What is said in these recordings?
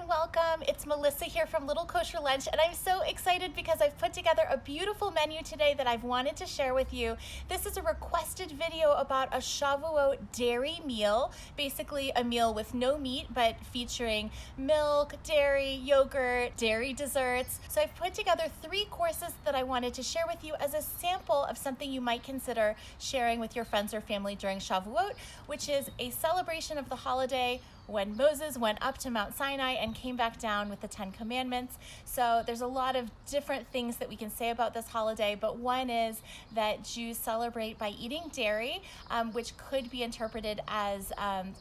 welcome. It's Melissa here from Little Kosher Lunch, and I'm so excited because I've put together a beautiful menu today that I've wanted to share with you. This is a requested video about a Shavuot dairy meal, basically a meal with no meat, but featuring milk, dairy, yogurt, dairy desserts. So I've put together 3 courses that I wanted to share with you as a sample of something you might consider sharing with your friends or family during Shavuot, which is a celebration of the holiday when Moses went up to Mount Sinai and came back down with the 10 Commandments. So there's a lot of different things that we can say about this holiday, but one is that Jews celebrate by eating dairy, which could be interpreted as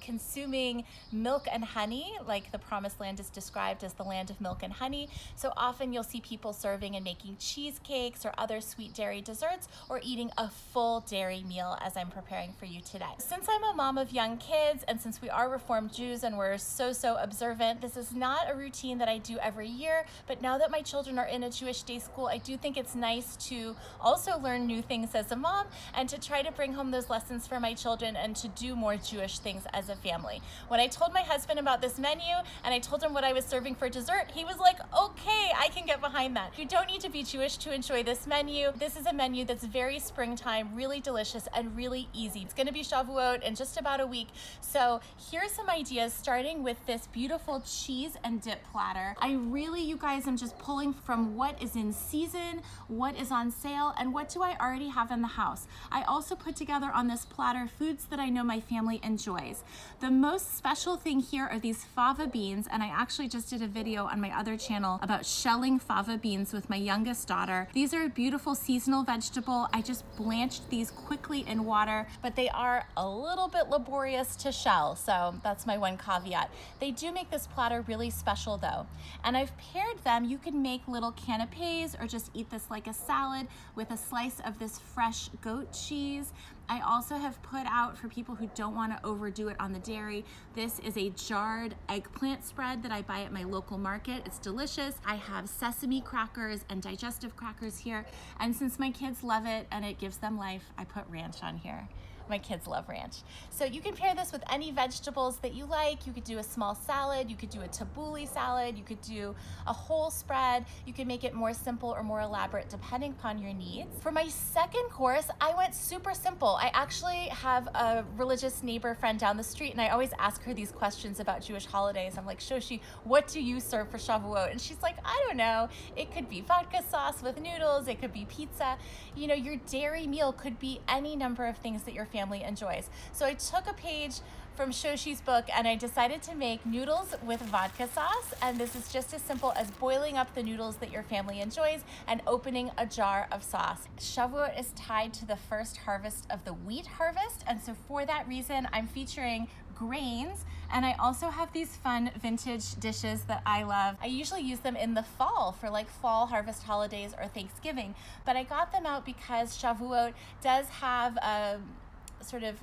consuming milk and honey, like the Promised Land is described as the land of milk and honey. So often you'll see people serving and making cheesecakes or other sweet dairy desserts, or eating a full dairy meal as I'm preparing for you today. Since I'm a mom of young kids, and since we are Reformed Jews and we're so observant, this is not a routine that I do every year, but now that my children are in a Jewish day school, I do think it's nice to also learn new things as a mom and to try to bring home those lessons for my children and to do more Jewish things as a family. When I told my husband about this menu and I told him what I was serving for dessert, he was like, okay, I can get behind that. You don't need to be Jewish to enjoy this menu. This is a menu that's very springtime, really delicious, and really easy. It's gonna be Shavuot in just about a week. So here's some ideas, starting with this beautiful cheese and dip platter. I really, you guys, am just pulling from what is in season, what is on sale, and what do I already have in the house. I also put together on this platter foods that I know my family enjoys. The most special thing here are these fava beans, and I actually just did a video on my other channel about shelling fava beans with my youngest daughter. These are a beautiful seasonal vegetable. I just blanched these quickly in water, but they are a little bit laborious to shell, so that's my one caveat. They do make this platter really special though. And I've paired them. You can make little canapes or just eat this like a salad with a slice of this fresh goat cheese. I also have put out, for people who don't want to overdo it on the dairy, this is a jarred eggplant spread that I buy at my local market. It's delicious. I have sesame crackers and digestive crackers here. And since my kids love it and it gives them life, I put ranch on here. My kids love ranch. So you can pair this with any vegetables that you like. You could do a small salad, you could do a tabbouleh salad, you could do a whole spread. You can make it more simple or more elaborate depending upon your needs. For my second course, I went super simple. I actually have a religious neighbor friend down the street, and I always ask her these questions about Jewish holidays. I'm like, Shoshi, what do you serve for Shavuot? And she's like, I don't know. It could be vodka sauce with noodles, it could be pizza. You know, your dairy meal could be any number of things that your family enjoys. So I took a page from Shoshi's book and I decided to make noodles with vodka sauce, and this is just as simple as boiling up the noodles that your family enjoys and opening a jar of sauce. Shavuot is tied to the first harvest of the wheat harvest, and so for that reason I'm featuring grains, and I also have these fun vintage dishes that I love. I usually use them in the fall for like fall harvest holidays or Thanksgiving, but I got them out because Shavuot does have a sort of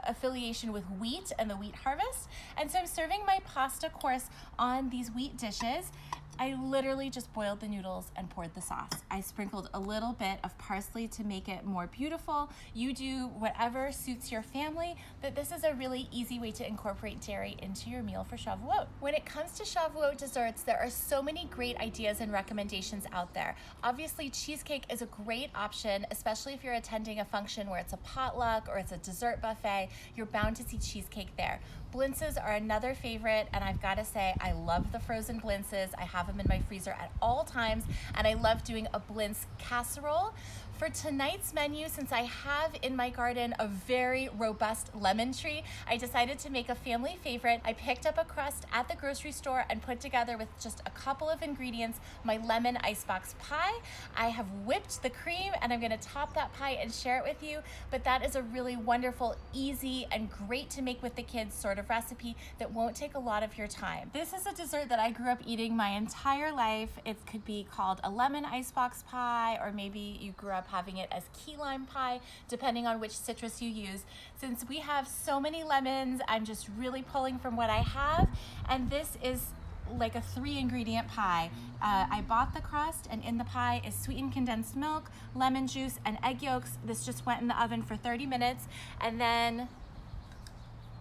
affiliation with wheat and the wheat harvest. And so I'm serving my pasta course on these wheat dishes. I literally just boiled the noodles and poured the sauce. I sprinkled a little bit of parsley to make it more beautiful. You do whatever suits your family, but this is a really easy way to incorporate dairy into your meal for Shavuot. When it comes to Shavuot desserts, there are so many great ideas and recommendations out there. Obviously, cheesecake is a great option, especially if you're attending a function where it's a potluck or it's a dessert buffet. You're bound to see cheesecake there. Blintzes are another favorite, and I've got to say, I love the frozen blintzes. I have them in my freezer at all times, and I love doing a blintz casserole. For tonight's menu, since I have in my garden a very robust lemon tree, I decided to make a family favorite. I picked up a crust at the grocery store and put together with just a couple of ingredients my lemon icebox pie. I have whipped the cream and I'm gonna top that pie and share it with you, but that is a really wonderful, easy, and great to make with the kids sort of recipe that won't take a lot of your time. This is a dessert that I grew up eating my entire life. It could be called a lemon icebox pie, or maybe you grew up having it as key lime pie, depending on which citrus you use. Since we have so many lemons, I'm just really pulling from what I have, and this is like a 3-ingredient pie. I bought the crust, and in the pie is sweetened condensed milk, lemon juice, and egg yolks. This just went in the oven for 30 minutes, and then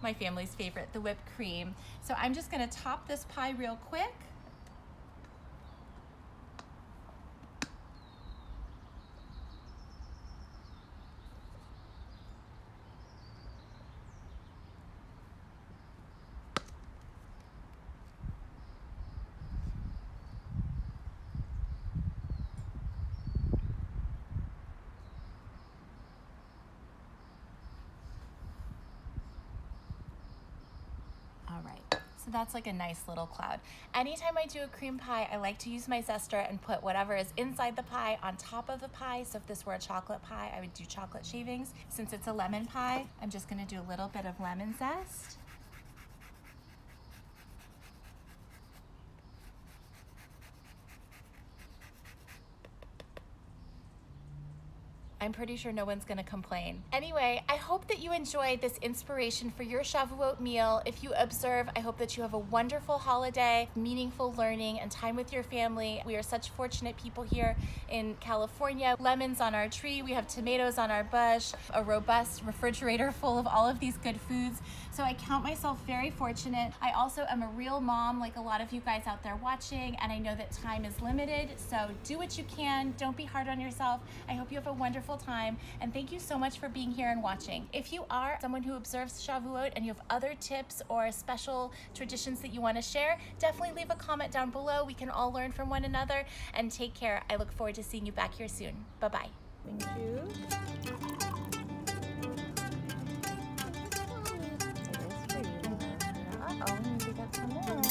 my family's favorite, the whipped cream. So I'm just gonna top this pie real quick. All right, so that's like a nice little cloud. Anytime I do a cream pie, I like to use my zester and put whatever is inside the pie on top of the pie. So if this were a chocolate pie, I would do chocolate shavings. Since it's a lemon pie, I'm just gonna do a little bit of lemon zest. I'm pretty sure no one's gonna complain. Anyway, I hope that you enjoyed this inspiration for your Shavuot meal. If you observe, I hope that you have a wonderful holiday, meaningful learning, and time with your family. We are such fortunate people here in California. Lemons on our tree, we have tomatoes on our bush, a robust refrigerator full of all of these good foods. So I count myself very fortunate. I also am a real mom, like a lot of you guys out there watching, and I know that time is limited, so do what you can. Don't be hard on yourself. I hope you have a wonderful time, and thank you so much for being here and watching. If you are someone who observes Shavuot and you have other tips or special traditions that you want to share, definitely leave a comment down below. We can all learn from one another, and take care. I look forward to seeing you back here soon. Bye-bye. Thank you. It is for you. Uh-oh, we need to get some more.